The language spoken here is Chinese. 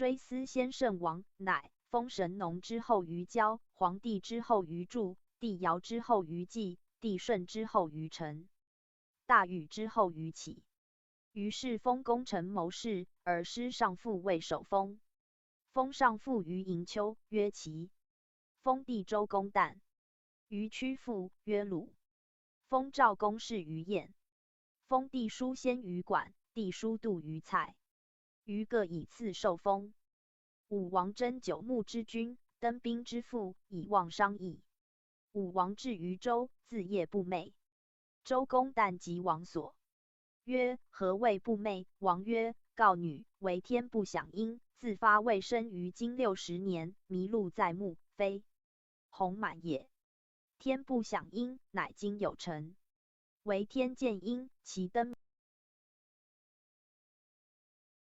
追思先圣王，乃封神农之后于交，黄帝之后于祝，帝尧之后于季，帝舜之后于陈，大禹之后于启。于是封功臣谋士，而师上父为首封。封上父于营丘，曰齐。封地周公旦。于曲父，曰鲁。封赵公氏于晏。封地叔先于管，地叔度于蔡。于各以次受封。武王征九牧之君，登兵之父，以望商议。武王至于周，自夜不寐。周公旦及王所。曰：何谓不寐？王曰：告女为天不享阴，自发未生于今60年，麋鹿在目，非鸿满也。天不享阴，乃今有成。为天见阴，其登